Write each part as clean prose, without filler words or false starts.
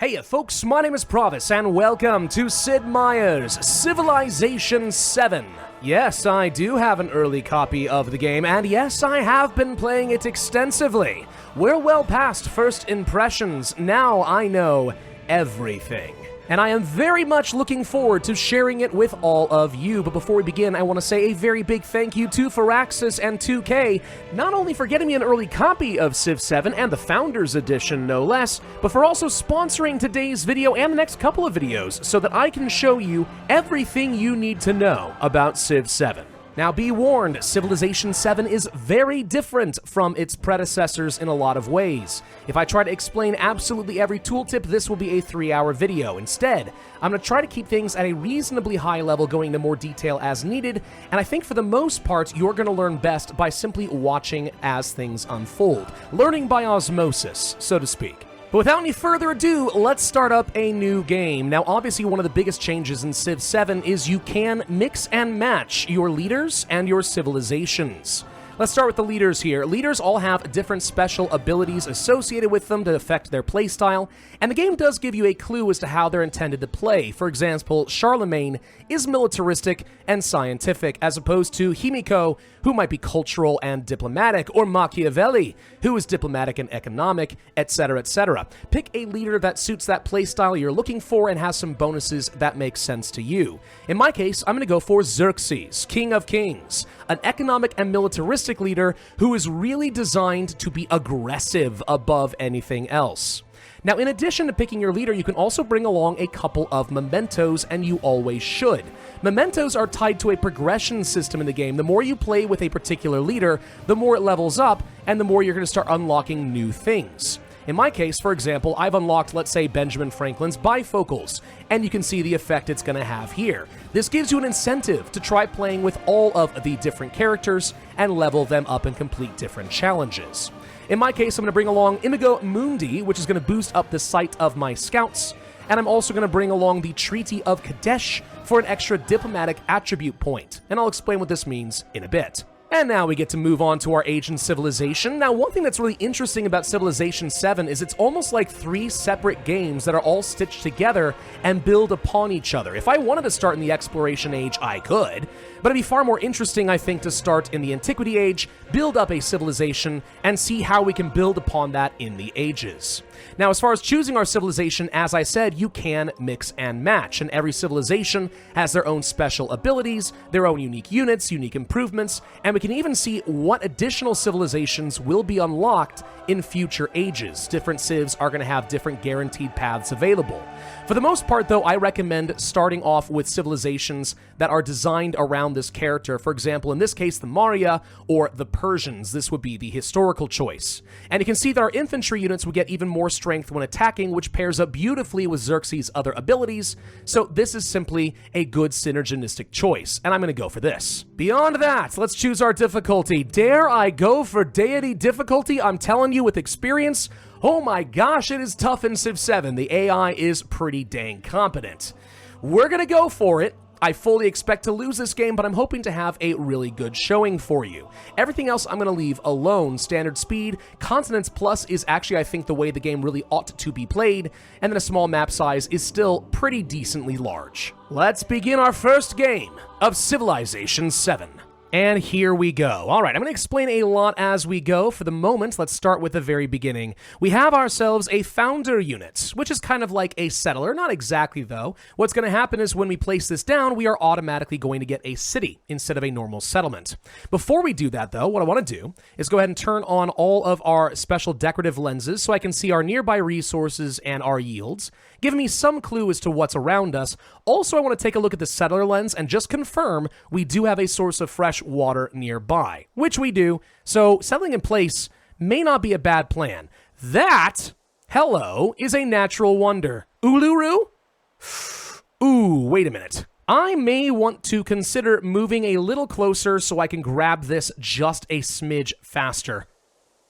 Hey folks, my name is Pravus, and welcome to Sid Meier's Civilization VII. Yes, I do have an early copy of the game, and yes, I have been playing it extensively. We're well past first impressions, now I know everything. And I am very much looking forward to sharing it with all of you. But before we begin, I want to say a very big thank you to Xerxes and 2K, not only for getting me an early copy of Civ 7 and the Founders Edition, no less, but for also sponsoring today's video and the next couple of videos so that I can show you everything you need to know about Civ 7. Now be warned, Civilization VII is very different from its predecessors in a lot of ways. If I try to explain absolutely every tooltip, this will be a 3-hour video. Instead, I'm going to try to keep things at a reasonably high level, going into more detail as needed, and I think for the most part, you're going to learn best by simply watching as things unfold. Learning by osmosis, so to speak. But without any further ado, let's start up a new game. Now, obviously, one of the biggest changes in Civ 7 is you can mix and match your leaders and your civilizations. Let's start with the leaders here. Leaders all have different special abilities associated with them to affect their playstyle, and the game does give you a clue as to how they're intended to play. For example, Charlemagne is militaristic and scientific, as opposed to Himiko, who might be cultural and diplomatic, or Machiavelli, who is diplomatic and economic, etc., etc. Pick a leader that suits that playstyle you're looking for and has some bonuses that make sense to you. In my case, I'm going to go for Xerxes, King of Kings, an economic and militaristic leader who is really designed to be aggressive above anything else. Now, in addition to picking your leader, you can also bring along a couple of mementos, and you always should. Mementos are tied to a progression system in the game. The more you play with a particular leader, the more it levels up, and the more you're going to start unlocking new things. In my case, for example, I've unlocked, let's say, Benjamin Franklin's bifocals, and you can see the effect it's going to have here. This gives you an incentive to try playing with all of the different characters and level them up and complete different challenges. In my case, I'm going to bring along Imago Mundi, which is going to boost up the sight of my scouts, and I'm also going to bring along the Treaty of Kadesh for an extra diplomatic attribute point, and I'll explain what this means in a bit. And now we get to move on to our age and civilization. Now, one thing that's really interesting about Civilization VII is it's almost like 3 separate games that are all stitched together and build upon each other. If I wanted to start in the Exploration Age, I could, but it'd be far more interesting, I think, to start in the Antiquity Age, build up a civilization, and see how we can build upon that in the ages. Now, as far as choosing our civilization, as I said, you can mix and match, and every civilization has their own special abilities, their own unique units, unique improvements, and we can even see what additional civilizations will be unlocked in future ages. Different civs are going to have different guaranteed paths available. For the most part, though, I recommend starting off with civilizations that are designed around this character. For example, in this case, the Maurya or the Persians. This would be the historical choice. And you can see that our infantry units will get even more strength when attacking, which pairs up beautifully with Xerxes' other abilities. So this is simply a good synergistic choice, and I'm going to go for this. Beyond that, let's choose our difficulty. Dare I go for Deity difficulty? I'm telling you with experience, oh my gosh, it is tough in Civ 7. The AI is pretty dang competent. We're going to go for it. I fully expect to lose this game, but I'm hoping to have a really good showing for you. Everything else I'm going to leave alone. Standard speed, Continents Plus is actually, I think, the way the game really ought to be played, and then a small map size is still pretty decently large. Let's begin our first game of Civilization VII. And here we go. All right, I'm going to explain a lot as we go. For the moment, let's start with the very beginning. We have ourselves a founder unit, which is kind of like a settler. Not exactly, though. What's going to happen is when we place this down, we are automatically going to get a city instead of a normal settlement. Before we do that, though, what I want to do is go ahead and turn on all of our special decorative lenses so I can see our nearby resources and our yields, giving me some clue as to what's around us. Also, I want to take a look at the settler lens and just confirm we do have a source of fresh water nearby, which we do, so settling in place may not be a bad plan. That, hello, is a natural wonder. Uluru? Ooh, wait a minute. I may want to consider moving a little closer so I can grab this just a smidge faster.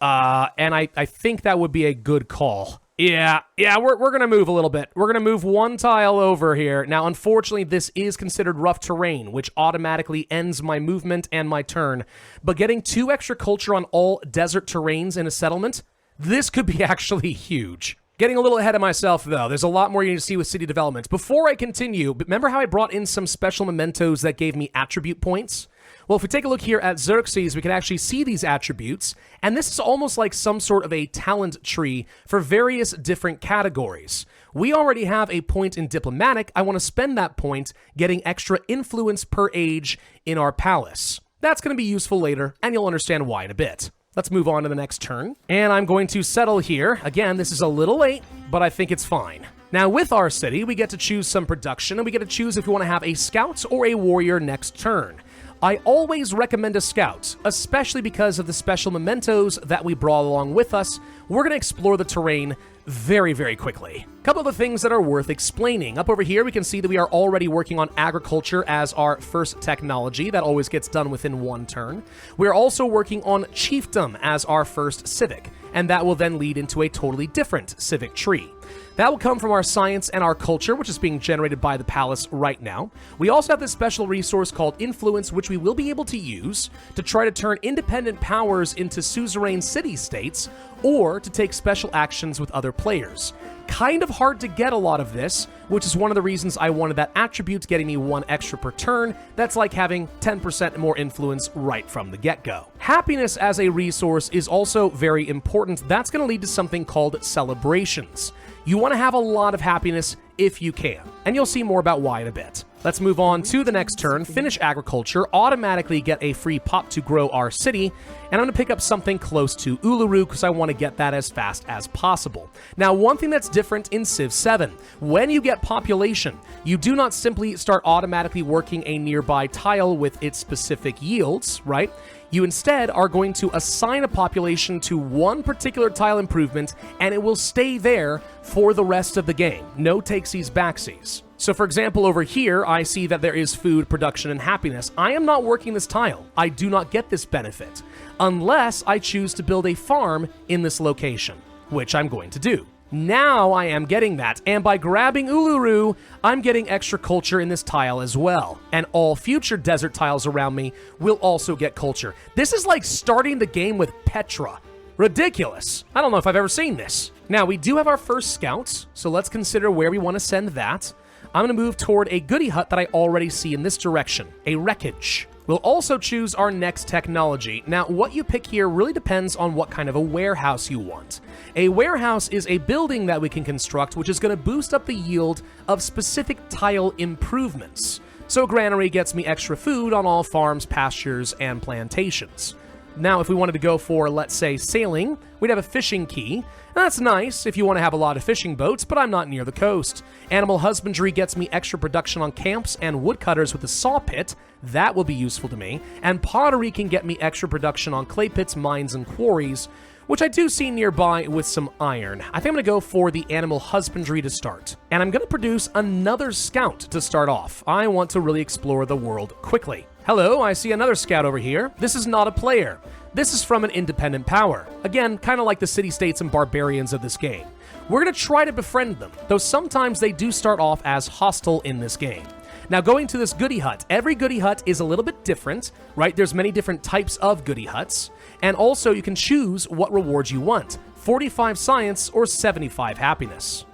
And I think that would be a good call. Yeah, we're going to move a little bit. We're going to move one tile over here. Now, unfortunately, this is considered rough terrain, which automatically ends my movement and my turn. But getting 2 extra culture on all desert terrains in a settlement, this could be actually huge. Getting a little ahead of myself, though. There's a lot more you need to see with city development. Before I continue, remember how I brought in some special mementos that gave me attribute points? Well, if we take a look here at Xerxes, we can actually see these attributes, and this is almost like some sort of a talent tree for various different categories. We already have a point in diplomatic. I want to spend that point getting extra influence per age in our palace. That's going to be useful later, and you'll understand why in a bit. Let's move on to the next turn, and I'm going to settle here. Again, this is a little late, but I think it's fine. Now, with our city, we get to choose some production, and we get to choose if we want to have a scout or a warrior next turn. I always recommend a scout, especially because of the special mementos that we brought along with us. We're going to explore the terrain very, very quickly. A couple of the things that are worth explaining. Up over here, we can see that we are already working on agriculture as our first technology. That always gets done within one turn. We're also working on chiefdom as our first civic, and that will then lead into a totally different civic tree. That will come from our science and our culture, which is being generated by the palace right now. We also have this special resource called influence, which we will be able to use to try to turn independent powers into suzerain city-states, or to take special actions with other players. Kind of hard to get a lot of this, which is one of the reasons I wanted that attribute getting me 1 extra per turn. That's like having 10% more influence right from the get-go. Happiness as a resource is also very important. That's going to lead to something called celebrations. You want to have a lot of happiness if you can, and you'll see more about why in a bit. Let's move on to the next turn, finish agriculture, automatically get a free pop to grow our city, and I'm going to pick up something close to Uluru because I want to get that as fast as possible. Now, one thing that's different in Civ 7, when you get population, you do not simply start automatically working a nearby tile with its specific yields, right? You instead are going to assign a population to one particular tile improvement, and it will stay there for the rest of the game. No takesies backsies. So for example, over here, I see that there is food, production, and happiness. I am not working this tile. I do not get this benefit, unless I choose to build a farm in this location, which I'm going to do. Now I am getting that, and by grabbing Uluru, I'm getting extra culture in this tile as well. And all future desert tiles around me will also get culture. This is like starting the game with Petra. Ridiculous. I don't know if I've ever seen this. Now, we do have our first scouts, so let's consider where we want to send that. I'm going to move toward a goody hut that I already see in this direction, a wreckage. We'll also choose our next technology. Now, what you pick here really depends on what kind of a warehouse you want. A warehouse is a building that we can construct, which is going to boost up the yield of specific tile improvements. So granary gets me extra food on all farms, pastures, and plantations. Now, if we wanted to go for, let's say, sailing, we'd have a fishing key. That's nice if you want to have a lot of fishing boats, but I'm not near the coast. Animal husbandry gets me extra production on camps and woodcutters with a saw pit. That will be useful to me. And pottery can get me extra production on clay pits, mines, and quarries, which I do see nearby with some iron. I think I'm going to go for the animal husbandry to start. And I'm going to produce another scout to start off. I want to really explore the world quickly. Hello, I see another scout over here. This is not a player. This is from an independent power. Again, kind of like the city-states and barbarians of this game. We're going to try to befriend them, though sometimes they do start off as hostile in this game. Now, going to this goody hut, every goody hut is a little bit different, right? There's many different types of goody huts, and also you can choose what rewards you want, 45 science or 75 happiness.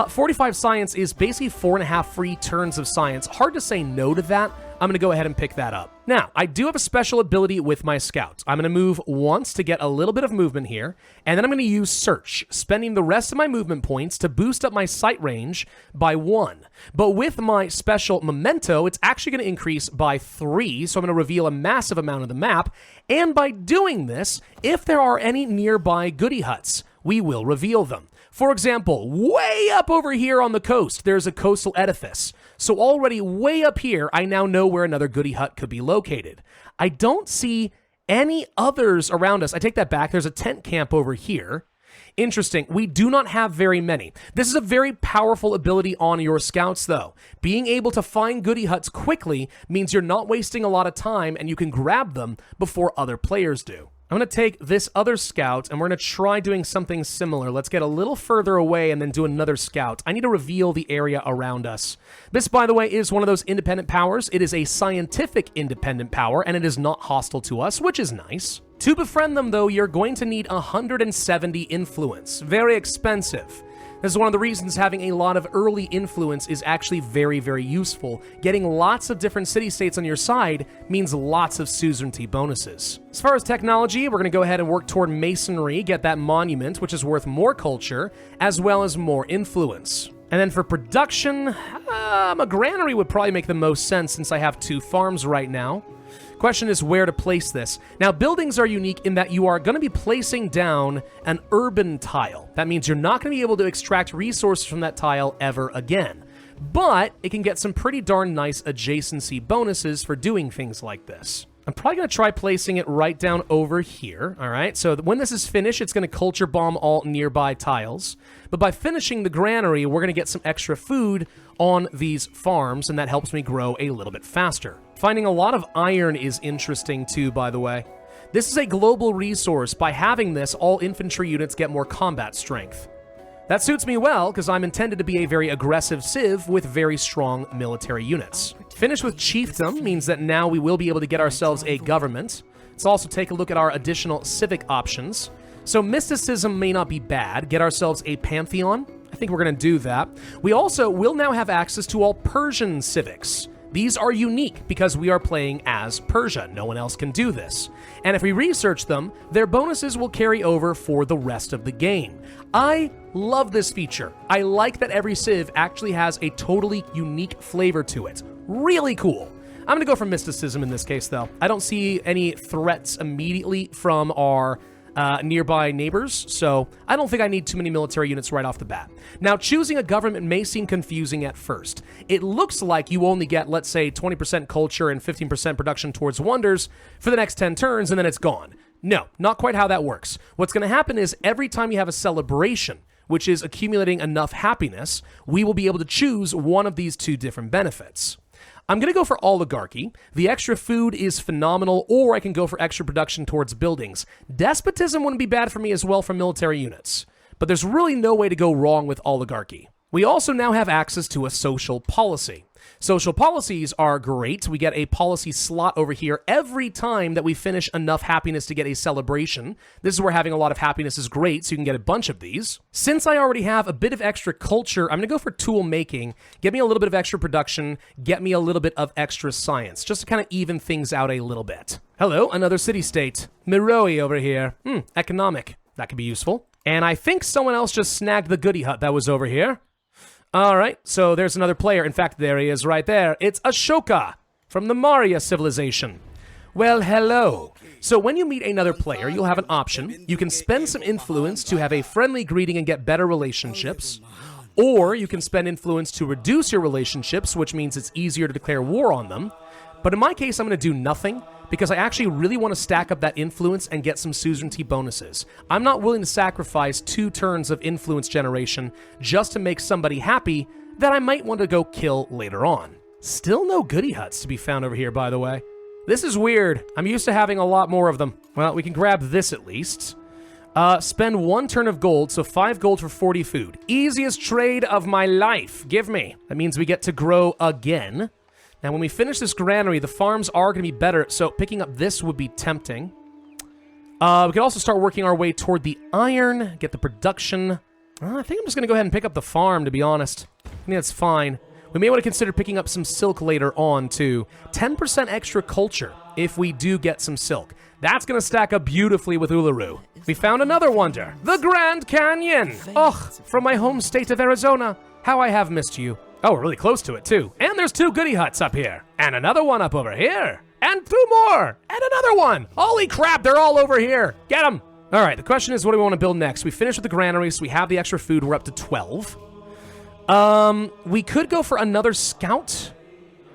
45 science is basically 4.5 free turns of science. Hard to say no to that. I'm going to go ahead and pick that up. Now, I do have a special ability with my scouts. I'm going to move once to get a little bit of movement here, and then I'm going to use search, spending the rest of my movement points to boost up my sight range by 1. But with my special memento, it's actually going to increase by 3, so I'm going to reveal a massive amount of the map, and by doing this, if there are any nearby goody huts, we will reveal them. For example, way up over here on the coast, there's a coastal edifice. So already way up here, I now know where another goody hut could be located. I don't see any others around us. I take that back. There's a tent camp over here. Interesting. We do not have very many. This is a very powerful ability on your scouts, though. Being able to find goody huts quickly means you're not wasting a lot of time and you can grab them before other players do. I'm going to take this other scout, and we're going to try doing something similar. Let's get a little further away and then do another scout. I need to reveal the area around us. This, by the way, is one of those independent powers. It is a scientific independent power, and it is not hostile to us, which is nice. To befriend them, though, you're going to need 170 influence. Very expensive. This is one of the reasons having a lot of early influence is actually very, very useful. Getting lots of different city-states on your side means lots of suzerainty bonuses. As far as technology, we're going to go ahead and work toward masonry, get that monument, which is worth more culture, as well as more influence. And then for production, a granary would probably make the most sense since I have 2 farms right now. Question is where to place this. Now, buildings are unique in that you are going to be placing down an urban tile. That means you're not going to be able to extract resources from that tile ever again. But it can get some pretty darn nice adjacency bonuses for doing things like this. I'm probably going to try placing it right down over here, all right? So when this is finished, it's going to culture bomb all nearby tiles. But by finishing the granary, we're going to get some extra food on these farms, and that helps me grow a little bit faster. Finding a lot of iron is interesting too, by the way. This is a global resource. By having this, all infantry units get more combat strength. That suits me well, because I'm intended to be a very aggressive civ with very strong military units. Finish with chiefdom means that now we will be able to get ourselves a government. Let's also take a look at our additional civic options. So mysticism may not be bad. Get ourselves a pantheon. I think we're going to do that. We also will now have access to all Persian civics. These are unique because we are playing as Persia. No one else can do this. And if we research them, their bonuses will carry over for the rest of the game. I love this feature. I like that every civ actually has a totally unique flavor to it. Really cool. I'm going to go for mysticism in this case, though. I don't see any threats immediately from our nearby neighbors, so I don't think I need too many military units right off the bat. Now, choosing a government may seem confusing at first. It looks like you only get, let's say, 20% culture and 15% production towards wonders for the next 10 turns, and then it's gone. No, not quite how that works. What's going to happen is every time you have a celebration, which is accumulating enough happiness, we will be able to choose one of these 2 different benefits. I'm going to go for oligarchy. The extra food is phenomenal, or I can go for extra production towards buildings. Despotism wouldn't be bad for me as well for military units, but there's really no way to go wrong with oligarchy. We also now have access to a social policy. Social policies are great. We get a policy slot over here every time that we finish enough happiness to get a celebration. This is where having a lot of happiness is great, so you can get a bunch of these. Since I already have a bit of extra culture, I'm going to go for tool making. Get me a little bit of extra production, get me a little bit of extra science, just to kind of even things out a little bit. Hello, another city-state. Miroi over here. Economic. That could be useful. And I think someone else just snagged the goody hut that was over here. All right, so there's another player. In fact, there he is right there. It's Ashoka from the Maurya civilization. Well, hello. So when you meet another player, you'll have an option. You can spend some influence to have a friendly greeting and get better relationships. Or you can spend influence to reduce your relationships, which means it's easier to declare war on them. But in my case, I'm going to do nothing, because I actually really want to stack up that influence and get some suzerainty bonuses. I'm not willing to sacrifice 2 turns of influence generation just to make somebody happy that I might want to go kill later on. Still no goody huts to be found over here, by the way. This is weird. I'm used to having a lot more of them. Well, we can grab this at least. Spend 1 turn of gold, so 5 gold for 40 food. Easiest trade of my life. Give me. That means we get to grow again. Now, when we finish this granary, the farms are going to be better, so picking up this would be tempting. We could also start working our way toward the iron, get the production. I think I'm just going to go ahead and pick up the farm, to be honest. I think that's fine. We may want to consider picking up some silk later on, too. 10% extra culture if we do get some silk. That's going to stack up beautifully with Uluru. We found another wonder. The Grand Canyon! Ugh, from my home state of Arizona. How I have missed you. Oh, we're really close to it, too. And there's 2 goody huts up here. And another one up over here. And 2 more. And another one. Holy crap, they're all over here. Get them. All right, the question is, what do we want to build next? We finished with the granary, so we have the extra food. We're up to 12. We could go for another scout.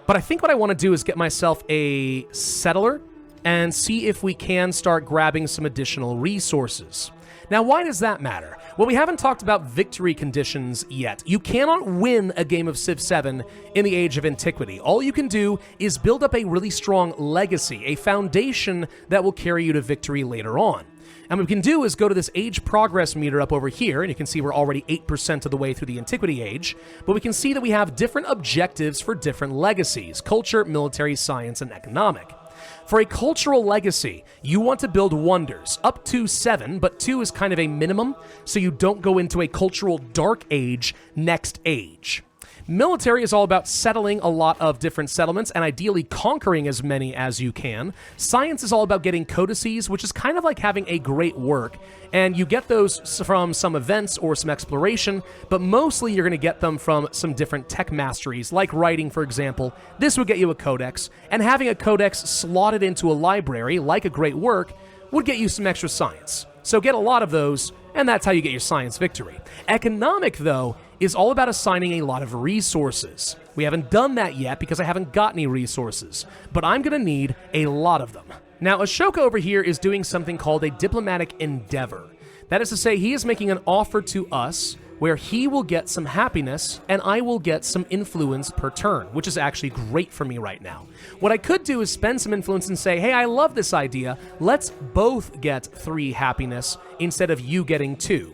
But I think what I want to do is get myself a settler and see if we can start grabbing some additional resources. Now, why does that matter? Well, we haven't talked about victory conditions yet. You cannot win a game of Civ 7 in the Age of Antiquity. All you can do is build up a really strong legacy, a foundation that will carry you to victory later on. And what we can do is go to this age progress meter up over here, and you can see we're already 8% of the way through the Antiquity Age, but we can see that we have different objectives for different legacies: culture, military, science, and economic. For a cultural legacy, you want to build wonders, up to 7, but 2 is kind of a minimum, so you don't go into a cultural dark age next age. Military is all about settling a lot of different settlements and ideally conquering as many as you can. Science is all about getting codices, which is kind of like having a great work, and you get those from some events or some exploration, but mostly you're going to get them from some different tech masteries, like writing, for example. This would get you a codex, and having a codex slotted into a library, like a great work, would get you some extra science. So get a lot of those, and that's how you get your science victory. Economic, though, is all about assigning a lot of resources. We haven't done that yet because I haven't got any resources, but I'm going to need a lot of them. Now, Ashoka over here is doing something called a diplomatic endeavor. That is to say, he is making an offer to us where he will get some happiness and I will get some influence per turn, which is actually great for me right now. What I could do is spend some influence and say, hey, I love this idea. Let's both get 3 happiness instead of you getting 2.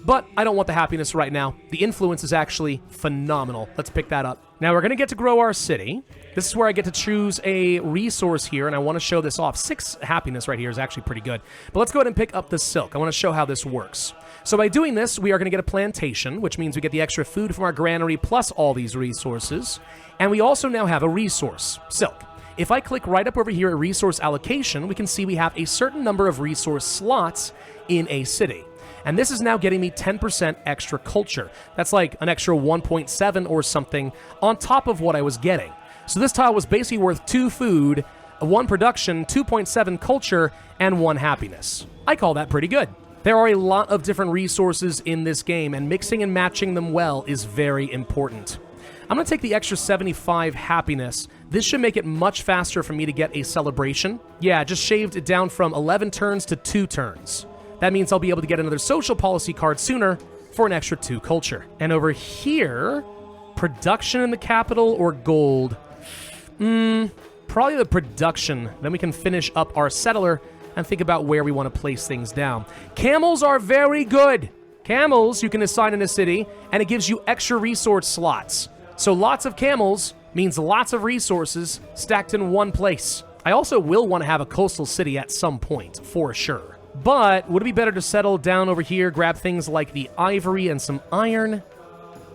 But I don't want the happiness right now. The influence is actually phenomenal. Let's pick that up. Now we're going to get to grow our city. This is where I get to choose a resource here, and I want to show this off. 6 happiness right here is actually pretty good. But let's go ahead and pick up the silk. I want to show how this works. So by doing this, we are going to get a plantation, which means we get the extra food from our granary plus all these resources. And we also now have a resource, silk. If I click right up over here at resource allocation, we can see we have a certain number of resource slots in a city. And this is now getting me 10% extra culture. That's like an extra 1.7 or something on top of what I was getting. So this tile was basically worth 2 food, 1 production, 2.7 culture, and 1 happiness. I call that pretty good. There are a lot of different resources in this game, and mixing and matching them well is very important. I'm going to take the extra 75 happiness. This should make it much faster for me to get a celebration. Yeah, just shaved it down from 11 turns to 2 turns. That means I'll be able to get another social policy card sooner for an extra 2 culture. And over here, production in the capital or gold? Probably the production. Then we can finish up our settler and think about where we want to place things down. Camels are very good. Camels you can assign in a city, and it gives you extra resource slots. So lots of camels means lots of resources stacked in one place. I also will want to have a coastal city at some point, for sure. But would it be better to settle down over here, grab things like the ivory and some iron?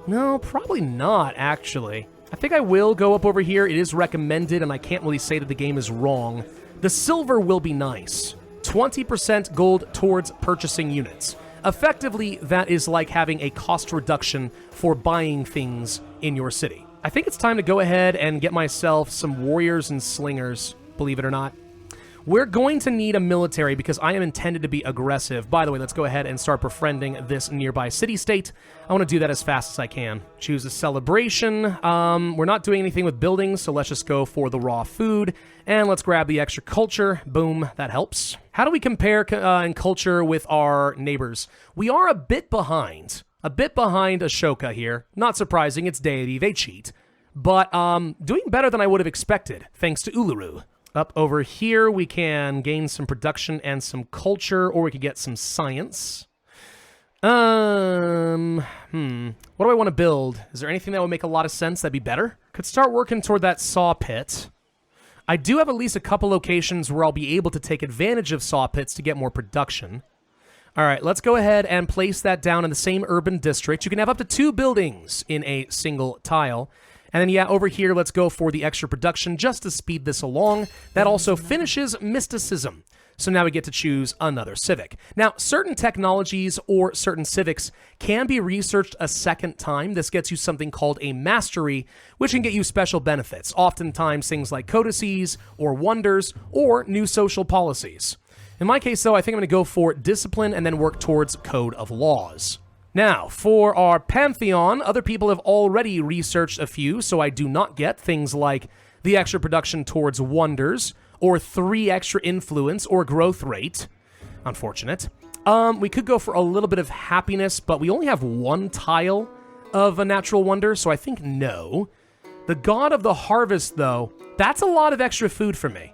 No, probably not, actually. I think I will go up over here. It is recommended, and I can't really say that the game is wrong. The silver will be nice. 20% gold towards purchasing units. Effectively, that is like having a cost reduction for buying things in your city. I think it's time to go ahead and get myself some warriors and slingers, believe it or not. We're going to need a military because I am intended to be aggressive. By the way, let's go ahead and start befriending this nearby city-state. I want to do that as fast as I can. Choose a celebration. We're not doing anything with buildings, so let's just go for the raw food. And let's grab the extra culture. Boom, that helps. How do we compare in culture with our neighbors? We are a bit behind. A bit behind Ashoka here. Not surprising, it's Deity, they cheat. But doing better than I would have expected, thanks to Uluru. Up over here, we can gain some production and some culture, or we could get some science. What do I want to build? Is there anything that would make a lot of sense that'd be better? Could start working toward that saw pit. I do have at least a couple locations where I'll be able to take advantage of saw pits to get more production. All right, let's go ahead and place that down in the same urban district. You can have up to 2 buildings in a single tile. And then, yeah, over here, let's go for the extra production just to speed this along. That also finishes mysticism. So now we get to choose another civic. Now, certain technologies or certain civics can be researched a second time. This gets you something called a mastery, which can get you special benefits. Oftentimes, things like codices or wonders or new social policies. In my case, though, I think I'm going to go for discipline and then work towards code of laws. Now, for our Pantheon, other people have already researched a few, so I do not get things like the extra production towards wonders, or 3 extra influence, or growth rate. Unfortunate. We could go for a little bit of happiness, but we only have 1 tile of a natural wonder, so I think no. The God of the Harvest, though, that's a lot of extra food for me.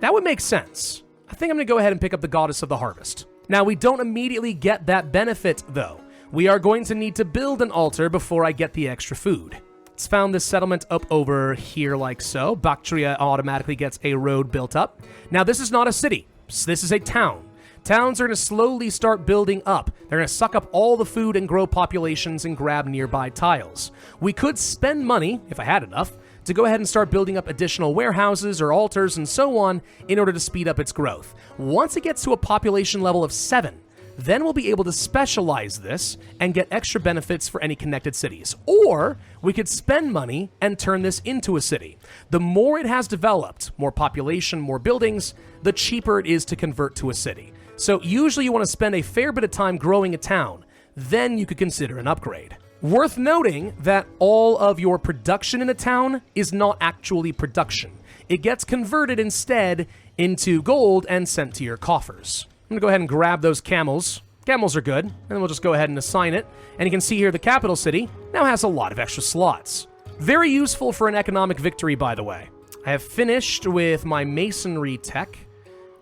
That would make sense. I think I'm going to go ahead and pick up the Goddess of the Harvest. Now, we don't immediately get that benefit, though. We are going to need to build an altar before I get the extra food. It's found this settlement up over here like so. Bactria automatically gets a road built up. Now, this is not a city. This is a town. Towns are going to slowly start building up. They're going to suck up all the food and grow populations and grab nearby tiles. We could spend money, if I had enough, to go ahead and start building up additional warehouses or altars and so on in order to speed up its growth. Once it gets to a population level of 7, then we'll be able to specialize this and get extra benefits for any connected cities. Or we could spend money and turn this into a city. The more it has developed, more population, more buildings, the cheaper it is to convert to a city. So usually you want to spend a fair bit of time growing a town. Then you could consider an upgrade. Worth noting that all of your production in a town is not actually production. It gets converted instead into gold and sent to your coffers. I'm going to go ahead and grab those camels. Camels are good, and we'll just go ahead and assign it. And you can see here the capital city now has a lot of extra slots. Very useful for an economic victory, by the way. I have finished with my masonry tech.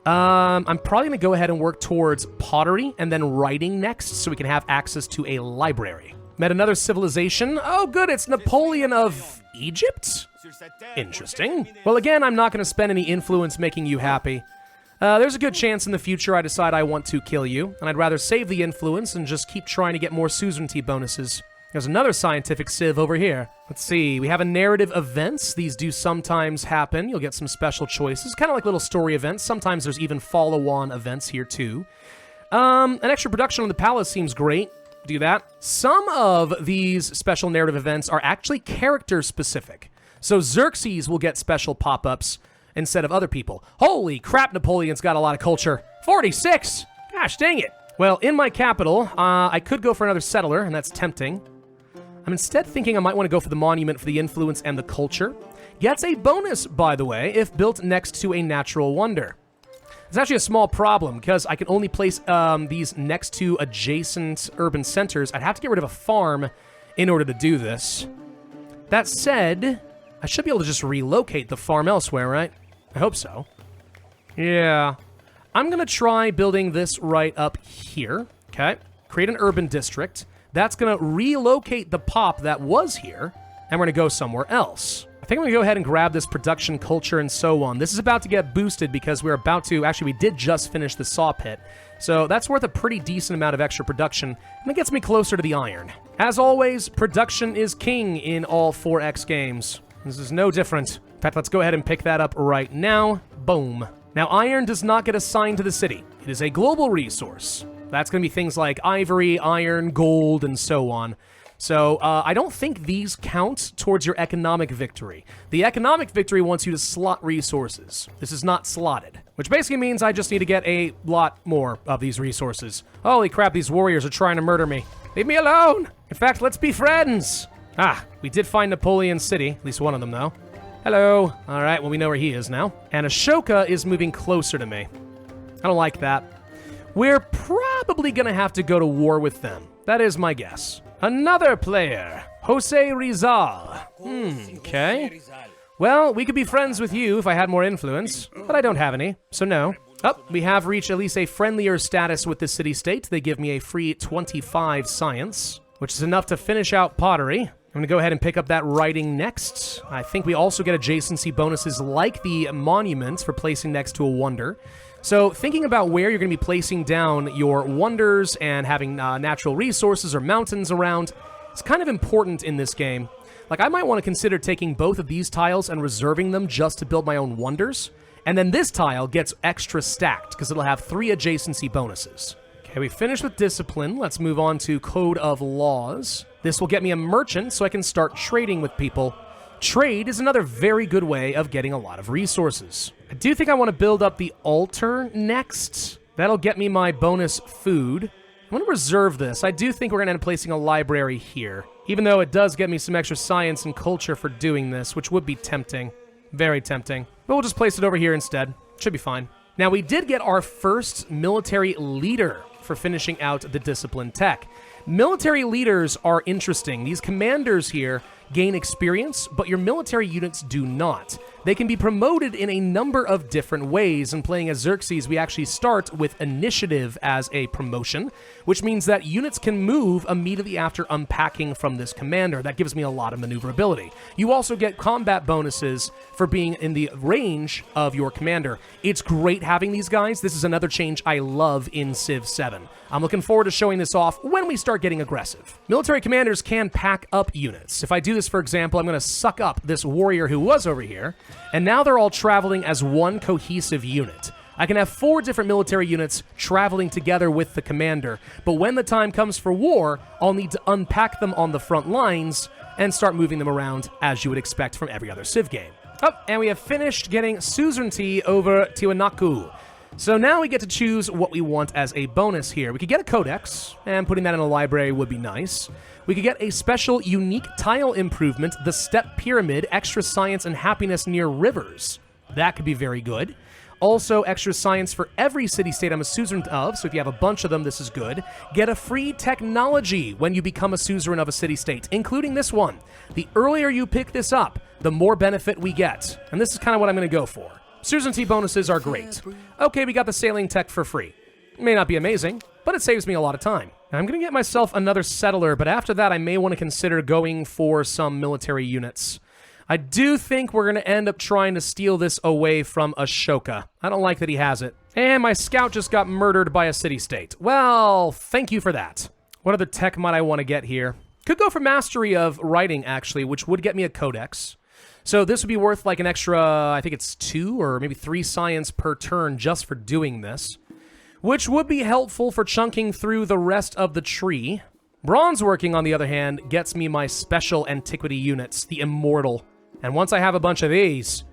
I'm probably going to go ahead and work towards pottery and then writing next so we can have access to a library. Met another civilization. Oh, good, it's Napoleon of Egypt? Interesting. Well, again, I'm not going to spend any influence making you happy. There's a good chance in the future I decide I want to kill you, and I'd rather save the influence and just keep trying to get more suzerainty bonuses. There's another scientific civ over here. Let's see, we have a narrative events. These do sometimes happen. You'll get some special choices, kind of like little story events. Sometimes there's even follow-on events here too. An extra production on the palace seems great. Do that. Some of these special narrative events are actually character-specific. So Xerxes will get special pop-ups instead of other people. Holy crap, Napoleon's got a lot of culture. 46! Gosh, dang it. Well, in my capital, I could go for another settler, and that's tempting. I'm instead thinking I might want to go for the monument for the influence and the culture. Gets a bonus, by the way, if built next to a natural wonder. It's actually a small problem, because I can only place these next to adjacent urban centers. I'd have to get rid of a farm in order to do this. That said, I should be able to just relocate the farm elsewhere, right? I hope so. Yeah. I'm going to try building this right up here, okay? Create an urban district. That's going to relocate the pop that was here, and we're going to go somewhere else. I think I'm going to go ahead and grab this production culture and so on. This is about to get boosted because we're about to... Actually, we did just finish the saw pit. So that's worth a pretty decent amount of extra production, and it gets me closer to the iron. As always, production is king in all 4X games. This is no different. In fact, let's go ahead and pick that up right now. Boom. Now, iron does not get assigned to the city. It is a global resource. That's going to be things like ivory, iron, gold, and so on. So, I don't think these count towards your economic victory. The economic victory wants you to slot resources. This is not slotted, which basically means I just need to get a lot more of these resources. Holy crap, these warriors are trying to murder me. Leave me alone! In fact, let's be friends! Ah, we did find Napoleon's city, at least one of them, though. Hello. All right, well, we know where he is now. And Ashoka is moving closer to me. I don't like that. We're probably going to have to go to war with them. That is my guess. Another player, Jose Rizal. Okay. Well, we could be friends with you if I had more influence, but I don't have any, so no. Oh, we have reached at least a friendlier status with the city-state. They give me a free 25 science, which is enough to finish out pottery. I'm going to go ahead and pick up that writing next. I think we also get adjacency bonuses like the monuments for placing next to a wonder. So thinking about where you're going to be placing down your wonders and having natural resources or mountains around is kind of important in this game. Like, I might want to consider taking both of these tiles and reserving them just to build my own wonders. And then this tile gets extra stacked because it'll have 3 adjacency bonuses. Okay, we finished with discipline. Let's move on to code of laws. This will get me a merchant so I can start trading with people. Trade is another very good way of getting a lot of resources. I do think I want to build up the altar next. That'll get me my bonus food. I'm going to reserve this. I do think we're going to end up placing a library here, even though it does get me some extra science and culture for doing this, which would be tempting. Very tempting. But we'll just place it over here instead. Should be fine. Now, we did get our first military leader for finishing out the discipline tech. Military leaders are interesting. These commanders here gain experience, but your military units do not. They can be promoted in a number of different ways, and playing as Xerxes, we actually start with initiative as a promotion, which means that units can move immediately after unpacking from this commander. That gives me a lot of maneuverability. You also get combat bonuses for being in the range of your commander. It's great having these guys. This is another change I love in Civ 7. I'm looking forward to showing this off when we start getting aggressive. Military commanders can pack up units. If I do this, for example, I'm going to suck up this warrior who was over here, and now they're all traveling as one cohesive unit. I can have 4 different military units traveling together with the commander, but when the time comes for war, I'll need to unpack them on the front lines and start moving them around as you would expect from every other Civ game. Oh, and we have finished getting suzerainty over Tiwanaku. So now we get to choose what we want as a bonus here. We could get a codex, and putting that in a library would be nice. We could get a special unique tile improvement, the Step Pyramid, extra science and happiness near rivers. That could be very good. Also, extra science for every city-state I'm a suzerain of, so if you have a bunch of them, this is good. Get a free technology when you become a suzerain of a city-state, including this one. The earlier you pick this up, the more benefit we get. And this is kind of what I'm going to go for. Suzerainty bonuses are great. Okay, we got the sailing tech for free. It may not be amazing, but it saves me a lot of time. Now, I'm going to get myself another settler, but after that I may want to consider going for some military units. I do think we're going to end up trying to steal this away from Ashoka. I don't like that he has it. And my scout just got murdered by a city-state. Well, thank you for that. What other tech might I want to get here? Could go for mastery of writing, actually, which would get me a codex. So this would be worth like an extra, I think it's 2 or maybe 3 science per turn just for doing this, which would be helpful for chunking through the rest of the tree. Bronze working, on the other hand, gets me my special antiquity units, the Immortal. And once I have a bunch of these,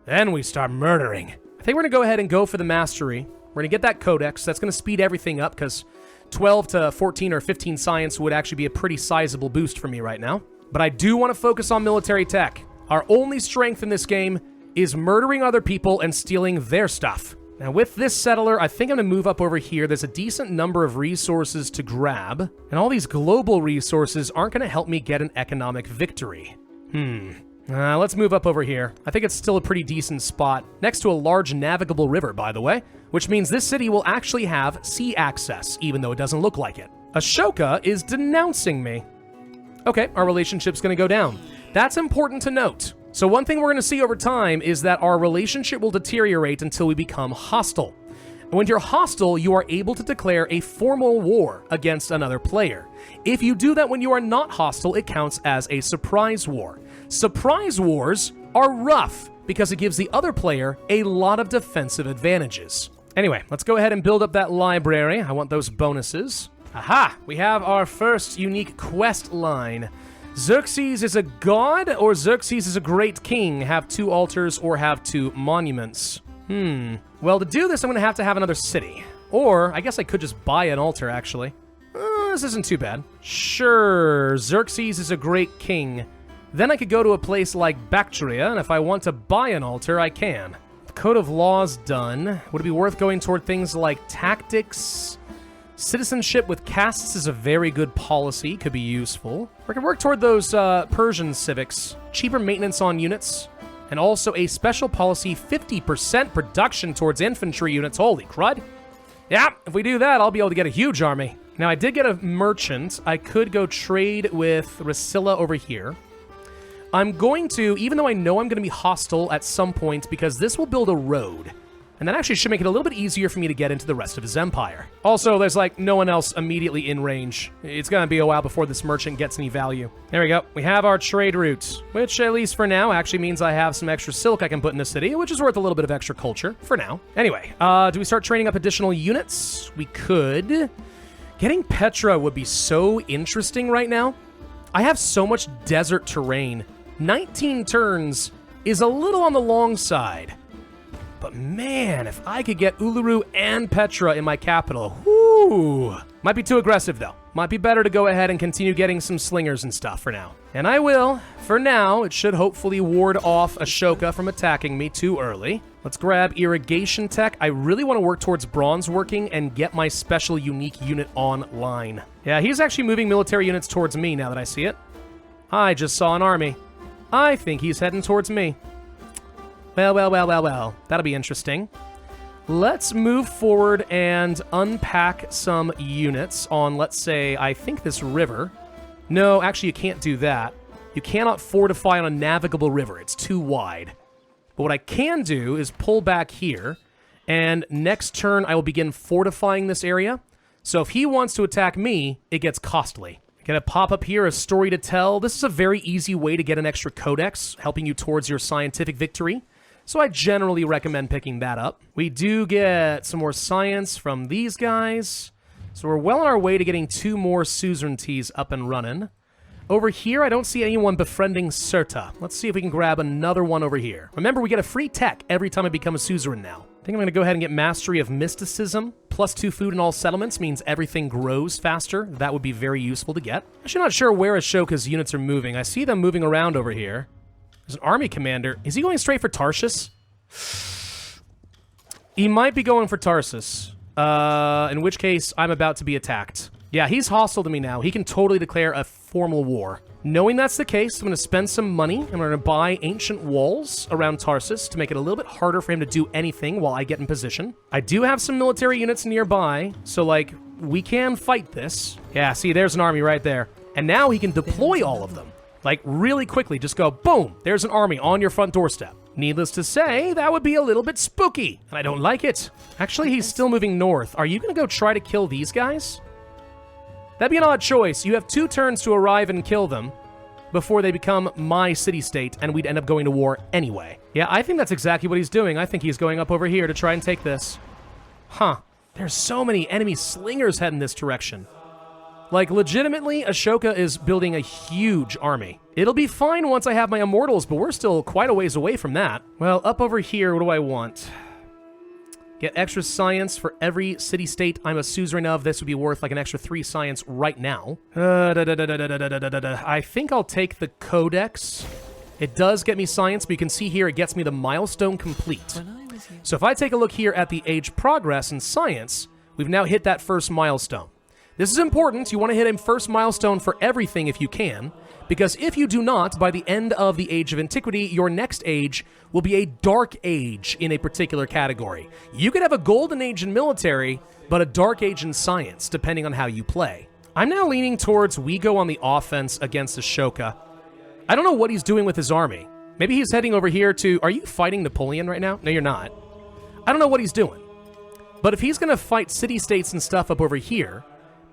then we start murdering. I think we're going to go ahead and go for the mastery. We're going to get that codex. That's going to speed everything up because 12 to 14 or 15 science would actually be a pretty sizable boost for me right now. But I do want to focus on military tech. Our only strength in this game is murdering other people and stealing their stuff. Now with this settler, I think I'm going to move up over here. There's a decent number of resources to grab, and all these global resources aren't going to help me get an economic victory. Let's move up over here. I think it's still a pretty decent spot, next to a large navigable river, by the way, which means this city will actually have sea access, even though it doesn't look like it. Ashoka is denouncing me. Okay, our relationship's going to go down. That's important to note. So one thing we're going to see over time is that our relationship will deteriorate until we become hostile. And when you're hostile, you are able to declare a formal war against another player. If you do that when you are not hostile, it counts as a surprise war. Surprise wars are rough because it gives the other player a lot of defensive advantages. Anyway, let's go ahead and build up that library. I want those bonuses. Aha! We have our first unique quest line. Xerxes is a god, or Xerxes is a great king. Have 2 altars or have 2 monuments. Well, to do this, I'm going to have another city. Or, I guess I could just buy an altar, actually. This isn't too bad. Sure, Xerxes is a great king. Then I could go to a place like Bactria, and if I want to buy an altar, I can. The Code of Laws done. Would it be worth going toward things like tactics? Citizenship with castes is a very good policy, could be useful. We can work toward those Persian civics, cheaper maintenance on units, and also a special policy 50% production towards infantry units. Holy crud. Yeah, if we do that, I'll be able to get a huge army. Now, I did get a merchant. I could go trade with Rasilla over here. I'm going to, even though I know I'm going to be hostile at some point, because this will build a road. And that actually should make it a little bit easier for me to get into the rest of his empire. Also, there's like no one else immediately in range. It's gonna be a while before this merchant gets any value. There we go. We have our trade route, which at least for now actually means I have some extra silk I can put in the city, which is worth a little bit of extra culture for now. Anyway, do we start training up additional units? We could. Getting Petra would be so interesting right now. I have so much desert terrain. 19 turns is a little on the long side. But man, if I could get Uluru and Petra in my capital, whoo! Might be too aggressive though. Might be better to go ahead and continue getting some slingers and stuff for now. And I will. For now, it should hopefully ward off Ashoka from attacking me too early. Let's grab irrigation tech. I really want to work towards bronze working and get my special unique unit online. Yeah, he's actually moving military units towards me now that I see it. I just saw an army. I think he's heading towards me. Well. That'll be interesting. Let's move forward and unpack some units on, let's say, I think this river. No, actually, you can't do that. You cannot fortify on a navigable river. It's too wide. But what I can do is pull back here, and next turn I will begin fortifying this area. So if he wants to attack me, it gets costly. Gonna pop up here a story to tell. This is a very easy way to get an extra codex, helping you towards your scientific victory. So I generally recommend picking that up. We do get some more science from these guys. So we're well on our way to getting 2 more suzerainties up and running. Over here, I don't see anyone befriending Cirta. Let's see if we can grab another one over here. Remember, we get a free tech every time I become a suzerain now. I think I'm going to go ahead and get Mastery of Mysticism. +2 food in all settlements means everything grows faster. That would be very useful to get. Actually, not sure where Ashoka's units are moving. I see them moving around over here. There's an army commander. Is he going straight for Tarshish? He might be going for Tarsus. In which case, I'm about to be attacked. Yeah, he's hostile to me now. He can totally declare a formal war. Knowing that's the case, I'm going to spend some money. I'm going to buy ancient walls around Tarsus to make it a little bit harder for him to do anything while I get in position. I do have some military units nearby, so, like, we can fight this. Yeah, see, there's an army right there. And now he can deploy all of them. Like, really quickly, just go, boom, there's an army on your front doorstep. Needless to say, that would be a little bit spooky, and I don't like it. Actually, he's still moving north. Are you going to go try to kill these guys? That'd be an odd choice. You have 2 turns to arrive and kill them before they become my city-state, and we'd end up going to war anyway. Yeah, I think that's exactly what he's doing. I think he's going up over here to try and take this. Huh. There's so many enemy slingers heading this direction. Like, legitimately, Ashoka is building a huge army. It'll be fine once I have my immortals, but we're still quite a ways away from that. Well, up over here, what do I want? Get extra science for every city-state I'm a suzerain of. This would be worth like an extra 3 science right now. I think I'll take the codex. It does get me science, but you can see here it gets me the milestone complete. So if I take a look here at the age progress in science, we've now hit that first milestone. This is important. You want to hit a first milestone for everything if you can, because if you do not, by the end of the Age of Antiquity, your next age will be a Dark Age in a particular category. You could have a Golden Age in military, but a Dark Age in science, depending on how you play. I'm now leaning towards we go on the offense against Ashoka. I don't know what he's doing with his army. Maybe he's heading over here to... Are you fighting Napoleon right now? No, you're not. I don't know what he's doing. But if he's going to fight city-states and stuff up over here...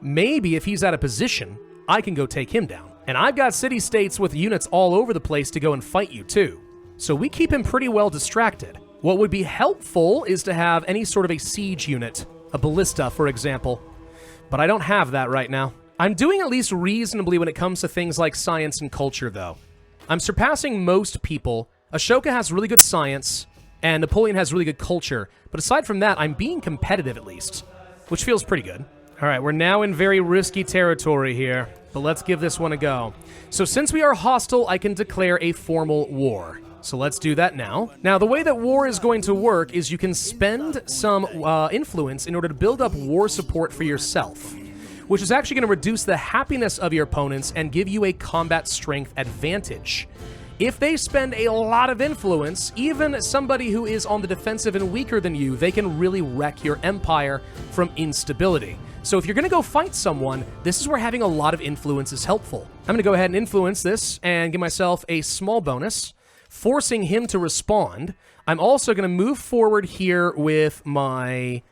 Maybe if he's out of position, I can go take him down. And I've got city-states with units all over the place to go and fight you too. So we keep him pretty well distracted. What would be helpful is to have any sort of a siege unit, a ballista, for example. But I don't have that right now. I'm doing at least reasonably when it comes to things like science and culture, though. I'm surpassing most people. Ashoka has really good science, and Napoleon has really good culture. But aside from that, I'm being competitive at least, which feels pretty good. All right, we're now in very risky territory here, but let's give this one a go. So since we are hostile, I can declare a formal war. So let's do that now. Now, the way that war is going to work is you can spend some influence in order to build up war support for yourself, which is actually going to reduce the happiness of your opponents and give you a combat strength advantage. If they spend a lot of influence, even somebody who is on the defensive and weaker than you, they can really wreck your empire from instability. So if you're going to go fight someone, this is where having a lot of influence is helpful. I'm going to go ahead and influence this and give myself a small bonus, forcing him to respond. I'm also going to move forward here with my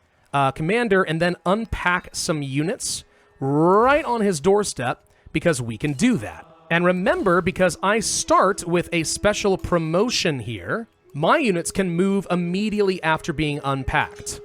commander and then unpack some units right on his doorstep because we can do that. And remember, because I start with a special promotion here, my units can move immediately after being unpacked.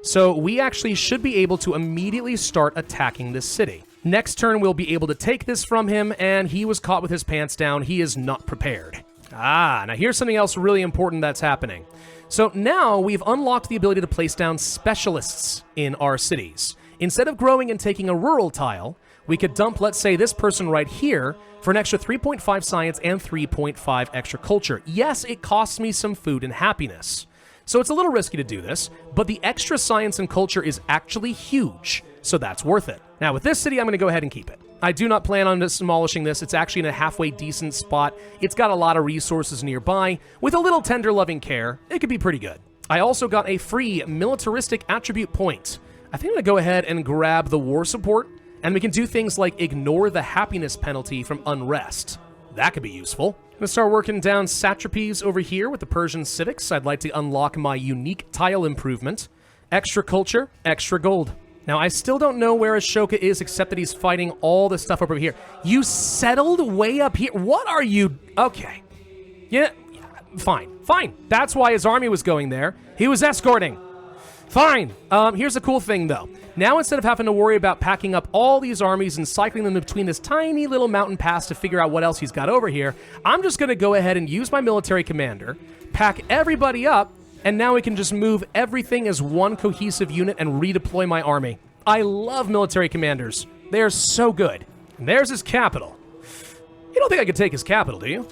So we actually should be able to immediately start attacking this city. Next turn, we'll be able to take this from him, and he was caught with his pants down. He is not prepared. Now here's something else really important that's happening. So now we've unlocked the ability to place down specialists in our cities. Instead of growing and taking a rural tile, we could dump, let's say, this person right here for an extra 3.5 science and 3.5 extra culture. Yes, it costs me some food and happiness. So it's a little risky to do this, but the extra science and culture is actually huge, so that's worth it. Now with this city, I'm going to go ahead and keep it. I do not plan on demolishing this. It's actually in a halfway decent spot. It's got a lot of resources nearby. With a little tender loving care, it could be pretty good. I also got a free militaristic attribute point. I think I'm going to go ahead and grab the war support, and we can do things like ignore the happiness penalty from unrest. That could be useful. I'm going to start working down satrapies over here with the Persian civics. I'd like to unlock my unique tile improvement. Extra culture, extra gold. Now, I still don't know where Ashoka is, except that he's fighting all this stuff over here. You settled way up here? What are you... Okay. Yeah, fine. That's why his army was going there. He was escorting. Fine. Here's a cool thing, though. Now, instead of having to worry about packing up all these armies and cycling them between this tiny little mountain pass to figure out what else he's got over here, I'm just going to go ahead and use my military commander, pack everybody up, and now we can just move everything as one cohesive unit and redeploy my army. I love military commanders. They are so good. And there's his capital. You don't think I could take his capital, do you?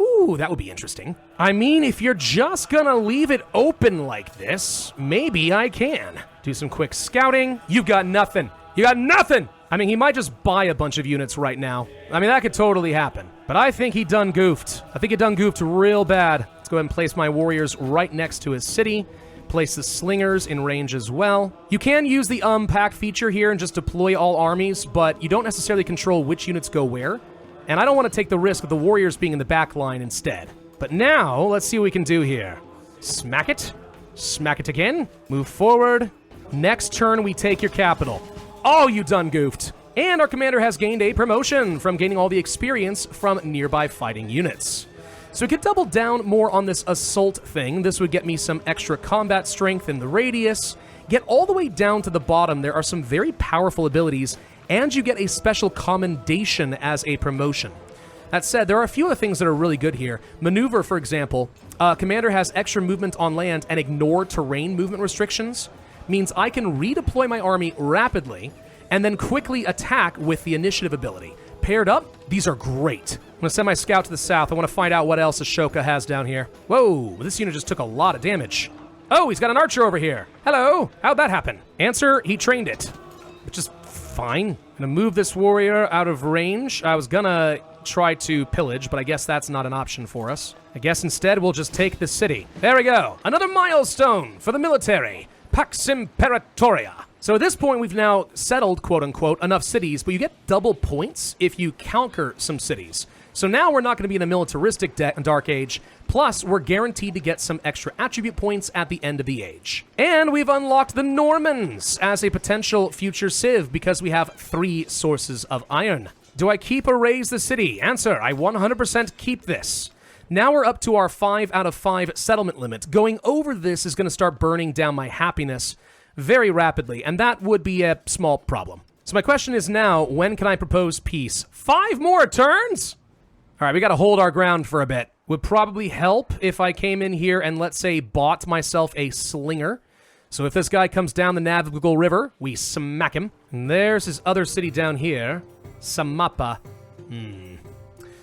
Ooh, that would be interesting. I mean, if you're just gonna leave it open like this, maybe I can. Do some quick scouting. You've got nothing. You got nothing! I mean, he might just buy a bunch of units right now. I mean, that could totally happen. But I think he done goofed. I think he done goofed real bad. Let's go ahead and place my warriors right next to his city. Place the slingers in range as well. You can use the pack feature here and just deploy all armies, but you don't necessarily control which units go where. And I don't want to take the risk of the warriors being in the back line instead. But now, let's see what we can do here. Smack it. Smack it again. Move forward. Next turn, we take your capital. Oh, you done goofed. And our commander has gained a promotion from gaining all the experience from nearby fighting units. So we could double down more on this assault thing. This would get me some extra combat strength in the radius. Get all the way down to the bottom. There are some very powerful abilities, and you get a special commendation as a promotion. That said, there are a few other things that are really good here. Maneuver, for example. Commander has extra movement on land and ignore terrain movement restrictions. Means I can redeploy my army rapidly and then quickly attack with the initiative ability. Paired up, these are great. I'm going to send my scout to the south. I want to find out what else Ashoka has down here. Whoa, this unit just took a lot of damage. Oh, he's got an archer over here. Hello, how'd that happen? Answer, he trained it, which is fine. I'm going to move this warrior out of range. I was going to try to pillage, but I guess that's not an option for us. I guess instead we'll just take the city. There we go. Another milestone for the military. Pax Imperatoria. So at this point, we've now settled, quote-unquote, enough cities, but you get double points if you conquer some cities. So now we're not going to be in a militaristic Dark Age, plus we're guaranteed to get some extra attribute points at the end of the age. And we've unlocked the Normans as a potential future civ because we have 3 sources of iron. Do I keep or raise the city? Answer, I 100% keep this. Now we're up to our 5 out of 5 settlement limit. Going over this is going to start burning down my happiness very rapidly, and that would be a small problem. So my question is now, when can I propose peace? 5 more turns? All right, we got to hold our ground for a bit. Would probably help if I came in here and, let's say, bought myself a slinger. So if this guy comes down the navigable river, we smack him. And there's his other city down here, Samapa.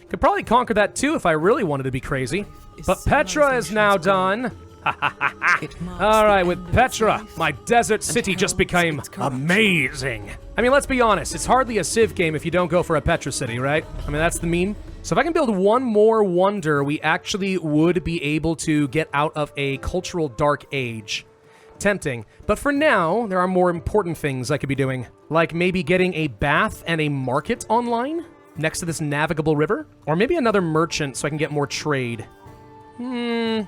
Could probably conquer that too if I really wanted to be crazy. But Petra is now done. All right, with Petra, my desert city just became amazing. I mean, let's be honest, it's hardly a Civ game if you don't go for a Petra city, right? I mean, that's the meme. So if I can build one more wonder, we actually would be able to get out of a cultural dark age. Tempting. But for now, there are more important things I could be doing. Like maybe getting a bath and a market online next to this navigable river. Or maybe another merchant so I can get more trade. Who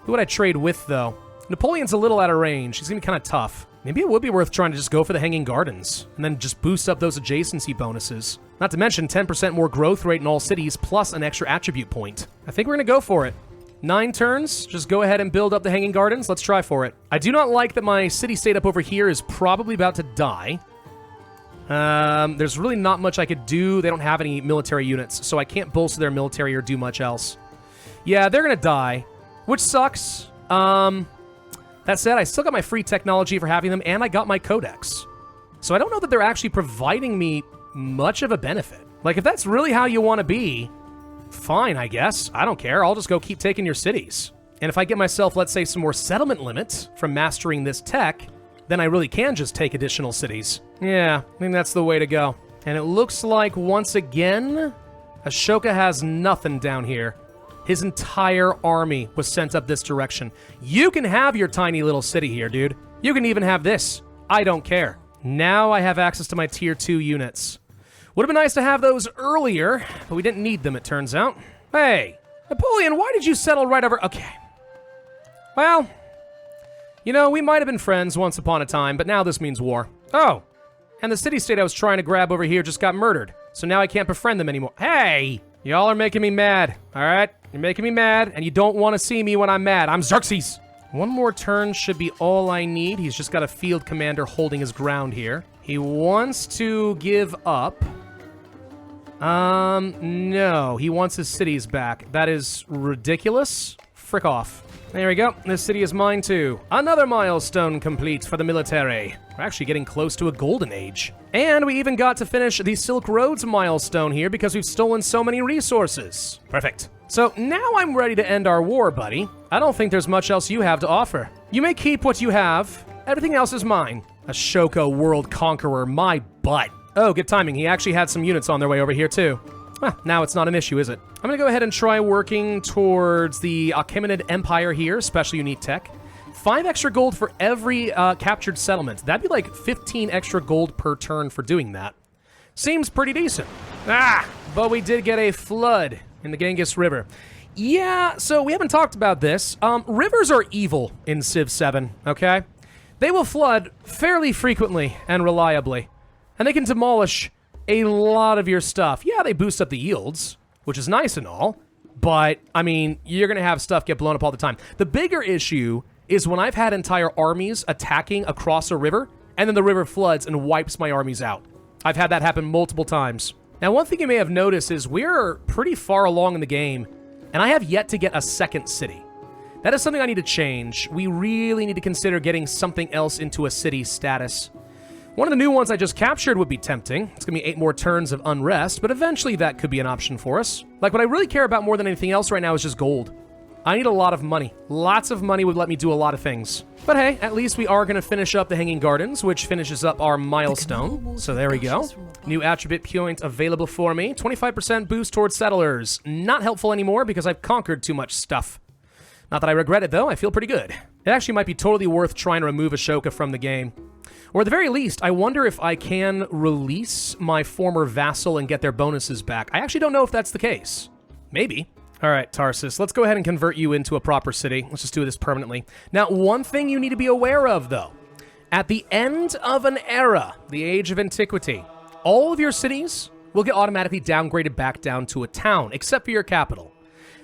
would I trade with, though? Napoleon's a little out of range. He's going to be kind of tough. Maybe it would be worth trying to just go for the Hanging Gardens and then just boost up those adjacency bonuses. Not to mention 10% more growth rate in all cities plus an extra attribute point. I think we're going to go for it. 9 turns. Just go ahead and build up the Hanging Gardens. Let's try for it. I do not like that my city-state up over here is probably about to die. There's really not much I could do. They don't have any military units, so I can't bolster their military or do much else. Yeah, they're going to die. Which sucks. That said, I still got my free technology for having them, and I got my codex. So I don't know that they're actually providing me much of a benefit. Like, if that's really how you want to be, fine, I guess. I don't care. I'll just go keep taking your cities. And if I get myself, let's say, some more settlement limits from mastering this tech, then I really can just take additional cities. Yeah, I think that's the way to go. And it looks like, once again, Ashoka has nothing down here. His entire army was sent up this direction. You can have your tiny little city here, dude. You can even have this. I don't care. Now I have access to my tier 2 units. Would have been nice to have those earlier, but we didn't need them, it turns out. Hey, Napoleon, why did you settle right over... Okay. Well, you know, we might have been friends once upon a time, but now this means war. Oh, and the city-state I was trying to grab over here just got murdered, so now I can't befriend them anymore. Hey, y'all are making me mad, all right? You're making me mad, and you don't want to see me when I'm mad. I'm Xerxes. One more turn should be all I need. He's just got a field commander holding his ground here. He wants to give up. No. He wants his cities back. That is ridiculous. Frick off. There we go. This city is mine too. Another milestone complete for the military. We're actually getting close to a golden age. And we even got to finish the Silk Roads milestone here because we've stolen so many resources. Perfect. So now I'm ready to end our war, buddy. I don't think there's much else you have to offer. You may keep what you have. Everything else is mine. Ashoka, world conqueror, my butt. Oh, good timing. He actually had some units on their way over here too. Now it's not an issue, is it? I'm gonna go ahead and try working towards the Achaemenid Empire here, special unique tech. 5 extra gold for every captured settlement. That'd be like 15 extra gold per turn for doing that. Seems pretty decent. But we did get a flood in the Ganges River. Yeah, so we haven't talked about this. Rivers are evil in Civ 7, okay? They will flood fairly frequently and reliably, and they can demolish a lot of your stuff. Yeah, they boost up the yields, which is nice and all, but, I mean, you're gonna have stuff get blown up all the time. The bigger issue is when I've had entire armies attacking across a river, and then the river floods and wipes my armies out. I've had that happen multiple times. Now, one thing you may have noticed is we're pretty far along in the game, and I have yet to get a second city. That is something I need to change. We really need to consider getting something else into a city status. One of the new ones I just captured would be tempting. It's gonna be 8 more turns of unrest, but eventually that could be an option for us. Like, what I really care about more than anything else right now is just gold. I need a lot of money. Lots of money would let me do a lot of things. But hey, at least we are gonna finish up the Hanging Gardens, which finishes up our milestone. So there we go. New attribute point available for me. 25% boost towards settlers. Not helpful anymore because I've conquered too much stuff. Not that I regret it, though. I feel pretty good. It actually might be totally worth trying to remove Ashoka from the game. Or at the very least, I wonder if I can release my former vassal and get their bonuses back. I actually don't know if that's the case. Maybe. All right, Tarsus, let's go ahead and convert you into a proper city. Let's just do this permanently. Now, one thing you need to be aware of, though. At the end of an era, the Age of Antiquity, all of your cities will get automatically downgraded back down to a town, except for your capital.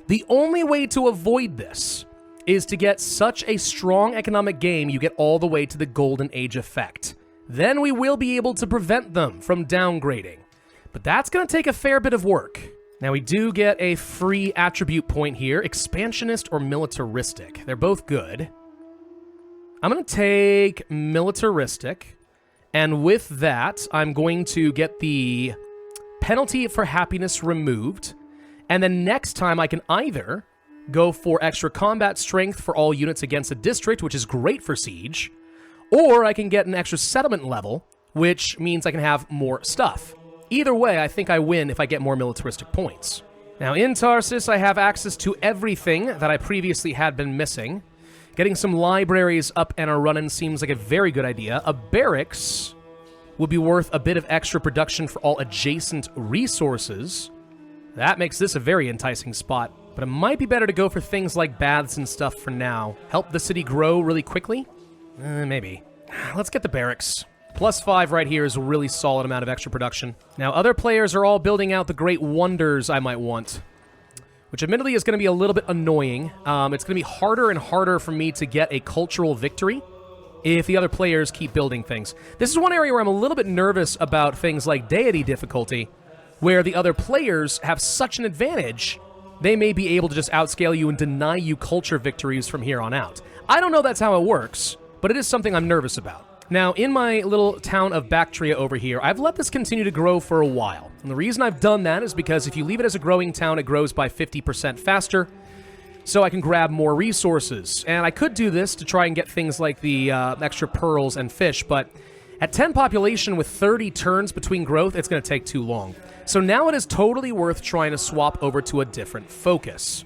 The only way to avoid this is to get such a strong economic game you get all the way to the Golden Age effect. Then we will be able to prevent them from downgrading. But that's going to take a fair bit of work. Now we do get a free attribute point here, expansionist or militaristic. They're both good. I'm going to take militaristic, and with that, I'm going to get the penalty for happiness removed, and then next time I can either go for extra combat strength for all units against a district, which is great for siege, or I can get an extra settlement level, which means I can have more stuff. Either way, I think I win if I get more militaristic points. Now, in Tarsus, I have access to everything that I previously had been missing. Getting some libraries up and a-running seems like a very good idea. A barracks would be worth a bit of extra production for all adjacent resources. That makes this a very enticing spot. But it might be better to go for things like baths and stuff for now. Help the city grow really quickly? Maybe. Let's get the barracks. +5 right here is a really solid amount of extra production. Now, other players are all building out the great wonders I might want, which admittedly is going to be a little bit annoying. It's going to be harder and harder for me to get a cultural victory if the other players keep building things. This is one area where I'm a little bit nervous about things like deity difficulty, where the other players have such an advantage, they may be able to just outscale you and deny you culture victories from here on out. I don't know that's how it works, but it is something I'm nervous about. Now, in my little town of Bactria over here, I've let this continue to grow for a while. And the reason I've done that is because if you leave it as a growing town, it grows by 50% faster, so I can grab more resources. And I could do this to try and get things like the extra pearls and fish, but At 10 population with 30 turns between growth, it's going to take too long. So now it is totally worth trying to swap over to a different focus.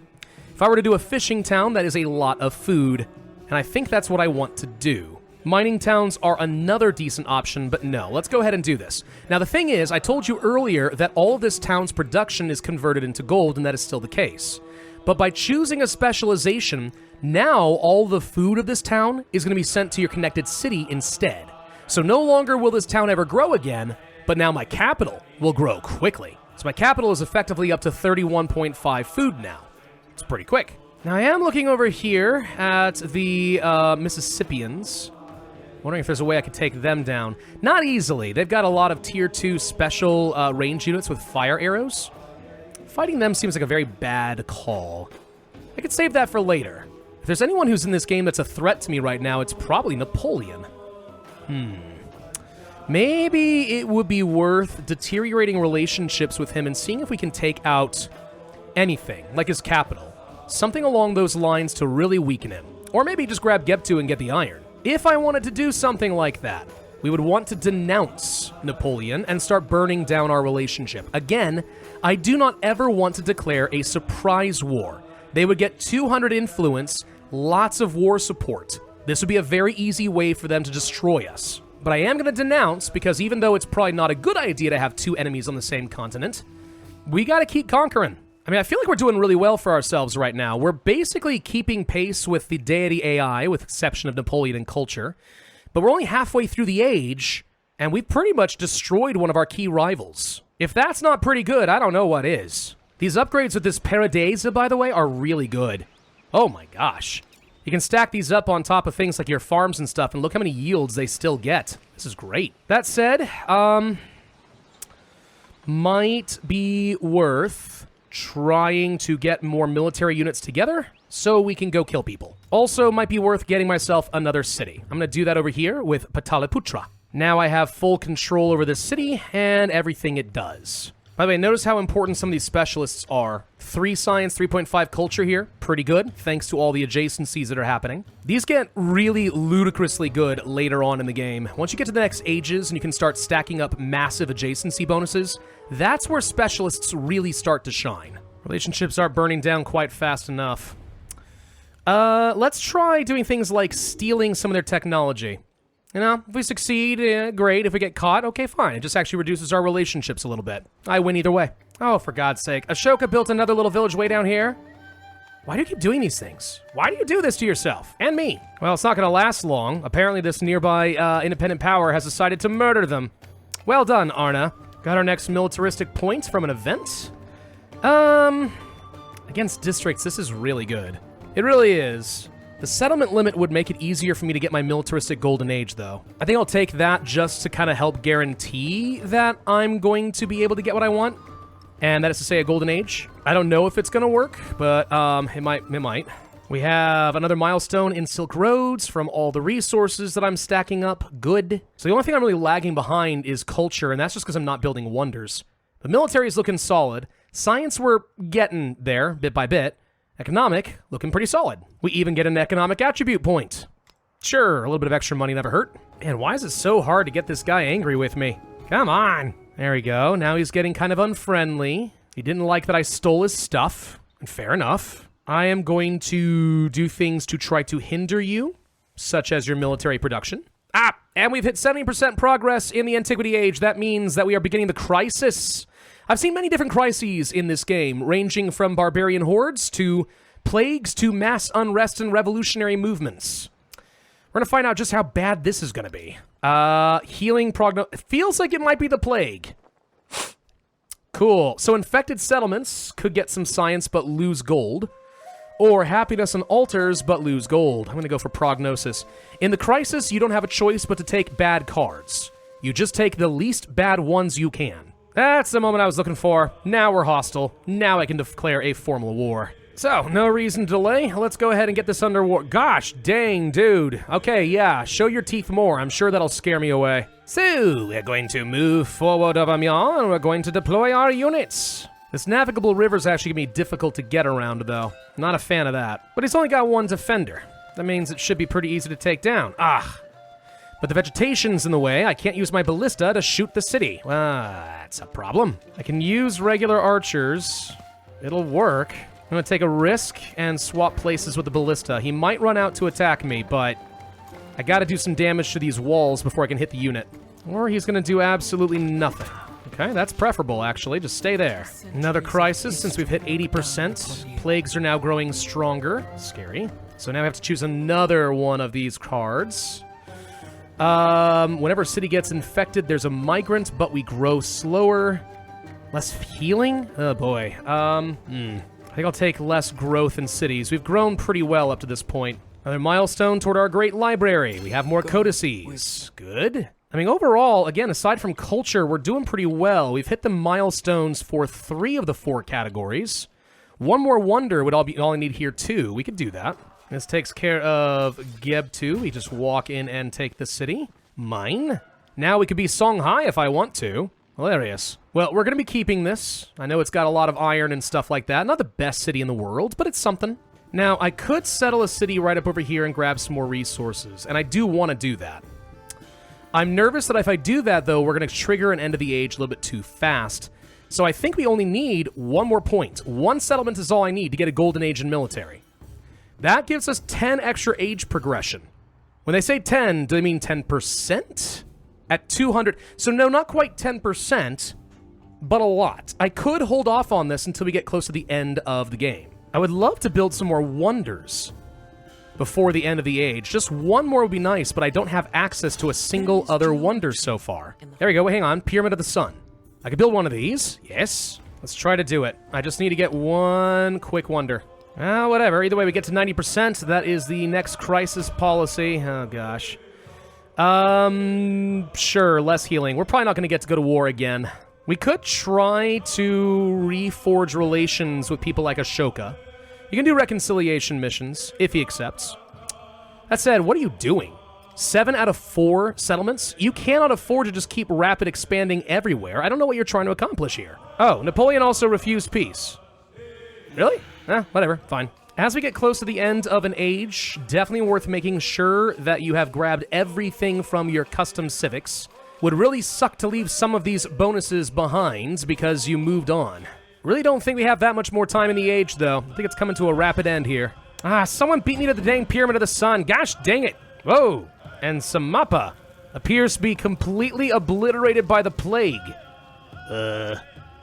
If I were to do a fishing town, that is a lot of food, and I think that's what I want to do. Mining towns are another decent option, but no, let's go ahead and do this. Now the thing is, I told you earlier that all of this town's production is converted into gold, and that is still the case. But by choosing a specialization, now all the food of this town is going to be sent to your connected city instead. So no longer will this town ever grow again, but now my capital will grow quickly. So my capital is effectively up to 31.5 food now. It's pretty quick. Now I am looking over here at the Mississippians. Wondering if there's a way I could take them down. Not easily. They've got a lot of tier 2 special range units with fire arrows. Fighting them seems like a very bad call. I could save that for later. If there's anyone who's in this game that's a threat to me right now, it's probably Napoleon. Maybe it would be worth deteriorating relationships with him and seeing if we can take out anything, like his capital. Something along those lines to really weaken him. Or maybe just grab Geptu and get the iron. If I wanted to do something like that, we would want to denounce Napoleon and start burning down our relationship. Again, I do not ever want to declare a surprise war. They would get 200 influence, lots of war support. This would be a very easy way for them to destroy us. But I am going to denounce, because even though it's probably not a good idea to have two enemies on the same continent, we got to keep conquering. I mean, I feel like we're doing really well for ourselves right now. We're basically keeping pace with the Deity AI, with exception of Napoleon and culture. But we're only halfway through the age, and we've pretty much destroyed one of our key rivals. If that's not pretty good, I don't know what is. These upgrades with this Paradise, by the way, are really good. Oh my gosh. You can stack these up on top of things like your farms and stuff, and look how many yields they still get. This is great. That said, might be worth trying to get more military units together so we can go kill people. Also, might be worth getting myself another city. I'm going to do that over here with Pataliputra. Now I have full control over this city and everything it does. By the way, notice how important some of these specialists are. 3 science, 3.5 culture here. Pretty good, thanks to all the adjacencies that are happening. These get really ludicrously good later on in the game. Once you get to the next ages and you can start stacking up massive adjacency bonuses, that's where specialists really start to shine. Relationships aren't burning down quite fast enough. Let's try doing things like stealing some of their technology. You know, if we succeed, great. If we get caught, okay, fine. It just actually reduces our relationships a little bit. I win either way. Oh, for God's sake. Ashoka built another little village way down here. Why do you keep doing these things? Why do you do this to yourself? And me? Well, it's not going to last long. Apparently, this nearby independent power has decided to murder them. Well done, Arna. Got our next militaristic point from an event. Against districts, this is really good. It really is. The settlement limit would make it easier for me to get my militaristic golden age, though. I think I'll take that just to kind of help guarantee that I'm going to be able to get what I want. And that is to say a golden age. I don't know if it's going to work, but it might. We have another milestone in Silk Roads from all the resources that I'm stacking up. Good. So the only thing I'm really lagging behind is culture, and that's just because I'm not building wonders. The military is looking solid. Science, we're getting there bit by bit. Economic, looking pretty solid. We even get an economic attribute point. Sure, a little bit of extra money never hurt. Man, why is it so hard to get this guy angry with me? Come on. There we go. Now he's getting kind of unfriendly. He didn't like that I stole his stuff. And fair enough. I am going to do things to try to hinder you, such as your military production. And we've hit 70% progress in the Antiquity Age. That means that we are beginning the crisis. I've seen many different crises in this game, ranging from barbarian hordes to plagues to mass unrest and revolutionary movements. We're going to find out just how bad this is going to be. Healing it feels like it might be the plague. Cool. So infected settlements could get some science but lose gold. Or happiness and altars but lose gold. I'm going to go for prognosis. In the crisis, you don't have a choice but to take bad cards. You just take the least bad ones you can. That's the moment I was looking for. Now we're hostile. Now I can declare a formal war. So, no reason to delay. Let's go ahead and get this under war. Gosh, dang, dude. Okay, yeah, show your teeth more. I'm sure that'll scare me away. So, we're going to move forward of Amiens, and we're going to deploy our units. This navigable river's actually going to be difficult to get around, though. Not a fan of that. But he's only got one defender. That means it should be pretty easy to take down. But the vegetation's in the way. I can't use my ballista to shoot the city. That's a problem. I can use regular archers. It'll work. I'm gonna take a risk and swap places with the ballista. He might run out to attack me, but I gotta do some damage to these walls before I can hit the unit. Or he's gonna do absolutely nothing. Okay, that's preferable, actually. Just stay there. Another crisis since we've hit 80%. Plagues are now growing stronger. Scary. So now we have to choose another one of these cards. Whenever a city gets infected, there's a migrant, but we grow slower. Less healing? Oh, boy. I think I'll take less growth in cities. We've grown pretty well up to this point. Another milestone toward our great library. We have more codices. Good. I mean, overall, again, aside from culture, we're doing pretty well. We've hit the milestones for 3 of the 4 categories. One more wonder would all I need here, too. We could do that. This takes care of Geb 2. We just walk in and take the city. Mine. Now we could be Songhai if I want to. Hilarious. Well, we're going to be keeping this. I know it's got a lot of iron and stuff like that. Not the best city in the world, but it's something. Now, I could settle a city right up over here and grab some more resources, and I do want to do that. I'm nervous that if I do that, though, we're going to trigger an end of the age a little bit too fast. So I think we only need 1 more point. 1 settlement is all I need to get a golden age in military. That gives us 10 extra age progression. When they say 10, do they mean 10%? At 200. So no, not quite 10%, but a lot. I could hold off on this until we get close to the end of the game. I would love to build some more wonders before the end of the age. Just 1 more would be nice, but I don't have access to a single other wonder so far. There we go. Hang on. Pyramid of the Sun. I could build one of these. Yes. Let's try to do it. I just need to get 1 quick wonder. Whatever. Either way, we get to 90%. That is the next crisis policy. Oh, gosh. Sure. Less healing. We're probably not going to get to go to war again. We could try to reforge relations with people like Ashoka. You can do reconciliation missions, if he accepts. That said, what are you doing? 7 out of 4 settlements? You cannot afford to just keep rapid expanding everywhere. I don't know what you're trying to accomplish here. Oh, Napoleon also refused peace. Really? Whatever. Fine. As we get close to the end of an age, definitely worth making sure that you have grabbed everything from your custom civics. Would really suck to leave some of these bonuses behind because you moved on. Really don't think we have that much more time in the age, though. I think it's coming to a rapid end here. Someone beat me to the dang Pyramid of the Sun. Gosh dang it. Whoa. And Samapa appears to be completely obliterated by the plague. That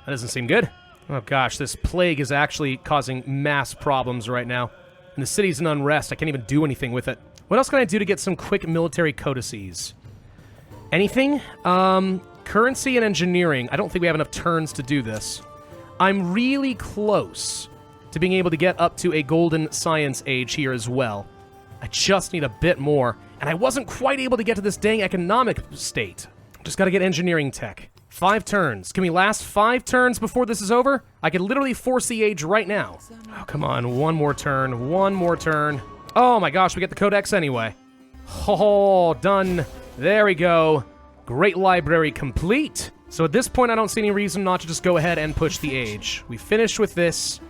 doesn't seem good. Oh gosh, this plague is actually causing mass problems right now. And the city's in unrest. I can't even do anything with it. What else can I do to get some quick military codices? Anything? Currency and engineering. I don't think we have enough turns to do this. I'm really close to being able to get up to a golden science age here as well. I just need a bit more. And I wasn't quite able to get to this dang economic state. Just gotta get engineering tech. 5 turns. Can we last 5 turns before this is over? I could literally force the age right now. Oh, come on. 1 more turn. 1 more turn. Oh my gosh, we get the Codex anyway. Oh, done. There we go. Great library complete. So at this point, I don't see any reason not to just go ahead and push the age. We finished with this.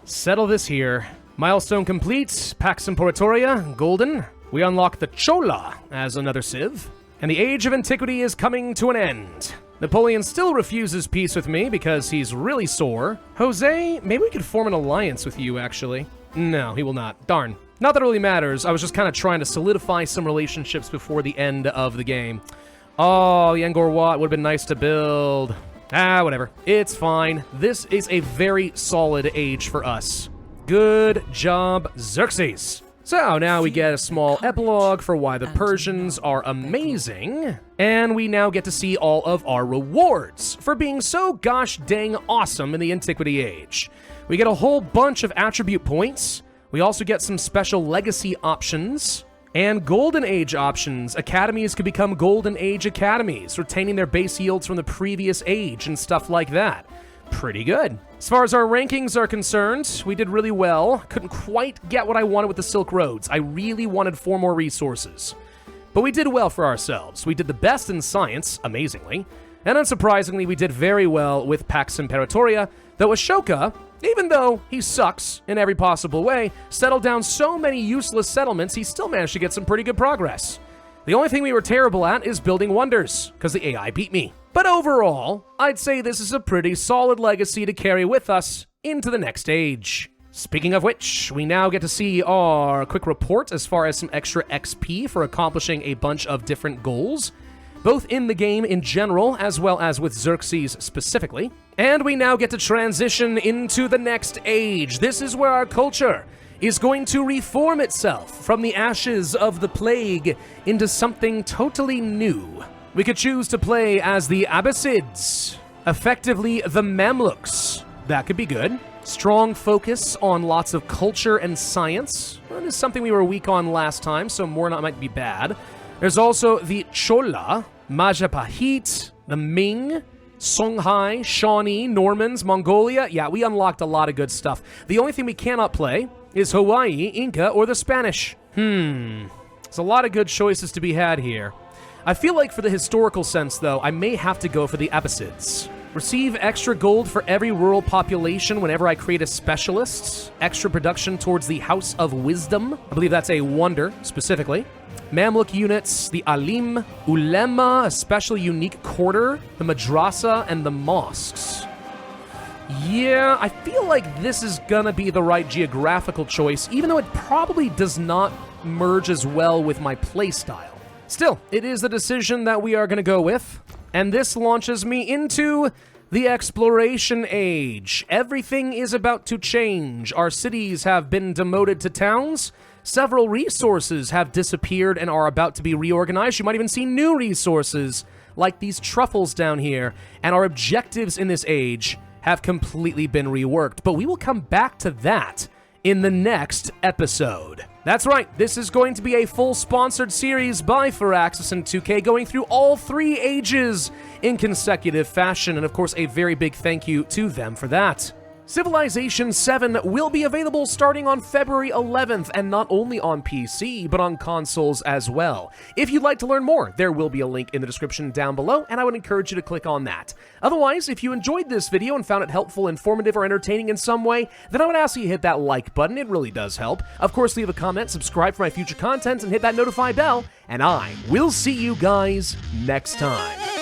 Settle this here. Milestone complete. Pax Imperatoria, golden. We unlock the Chola as another civ. And the Age of Antiquity is coming to an end. Napoleon still refuses peace with me because he's really sore. Jose, maybe we could form an alliance with you, actually. No, he will not. Darn. Not that it really matters. I was just kind of trying to solidify some relationships before the end of the game. Oh, the Angkor Wat would have been nice to build. Whatever. It's fine. This is a very solid age for us. Good job, Xerxes. So now we get a small epilogue for why the Persians are amazing, and we now get to see all of our rewards for being so gosh dang awesome in the Antiquity Age. We get a whole bunch of attribute points. We also get some special legacy options and Golden Age options. Academies could become Golden Age academies, retaining their base yields from the previous age and stuff like that. Pretty good. As far as our rankings are concerned, we did really well. Couldn't quite get what I wanted with the Silk Roads. I really wanted 4 more resources. But we did well for ourselves. We did the best in science, amazingly. And unsurprisingly, we did very well with Pax Imperatoria, though Ashoka, even though he sucks in every possible way, settled down so many useless settlements, he still managed to get some pretty good progress. The only thing we were terrible at is building wonders, because the AI beat me. But overall, I'd say this is a pretty solid legacy to carry with us into the next age. Speaking of which, we now get to see our quick report as far as some extra XP for accomplishing a bunch of different goals, both in the game in general, as well as with Xerxes specifically. And we now get to transition into the next age. This is where our culture is going to reform itself from the ashes of the plague into something totally new. We could choose to play as the Abbasids, effectively the Mamluks. That could be good. Strong focus on lots of culture and science. That is something we were weak on last time, so more not might be bad. There's also the Chola, Majapahit, the Ming, Songhai, Shawnee, Normans, Mongolia. Yeah, we unlocked a lot of good stuff. The only thing we cannot play is Hawaii, Inca, or the Spanish. There's a lot of good choices to be had here. I feel like for the historical sense, though, I may have to go for the Abbasids. Receive extra gold for every rural population whenever I create a specialist. Extra production towards the House of Wisdom. I believe that's a wonder, specifically. Mamluk units, the Alim, Ulema, a special unique quarter, the Madrasa, and the mosques. Yeah, I feel like this is gonna be the right geographical choice, even though it probably does not merge as well with my playstyle. Still, it is the decision that we are gonna go with. And this launches me into the Exploration Age. Everything is about to change. Our cities have been demoted to towns. Several resources have disappeared and are about to be reorganized. You might even see new resources, like these truffles down here. And our objectives in this age have completely been reworked. But we will come back to that in the next episode. That's right, this is going to be a full sponsored series by Firaxis and 2K, going through all 3 ages in consecutive fashion, and of course a very big thank you to them for that. Civilization VII will be available starting on February 11th, and not only on PC, but on consoles as well. If you'd like to learn more, there will be a link in the description down below, and I would encourage you to click on that. Otherwise, if you enjoyed this video and found it helpful, informative, or entertaining in some way, then I would ask you to hit that like button. It really does help. Of course, leave a comment, subscribe for my future content, and hit that notify bell, and I will see you guys next time.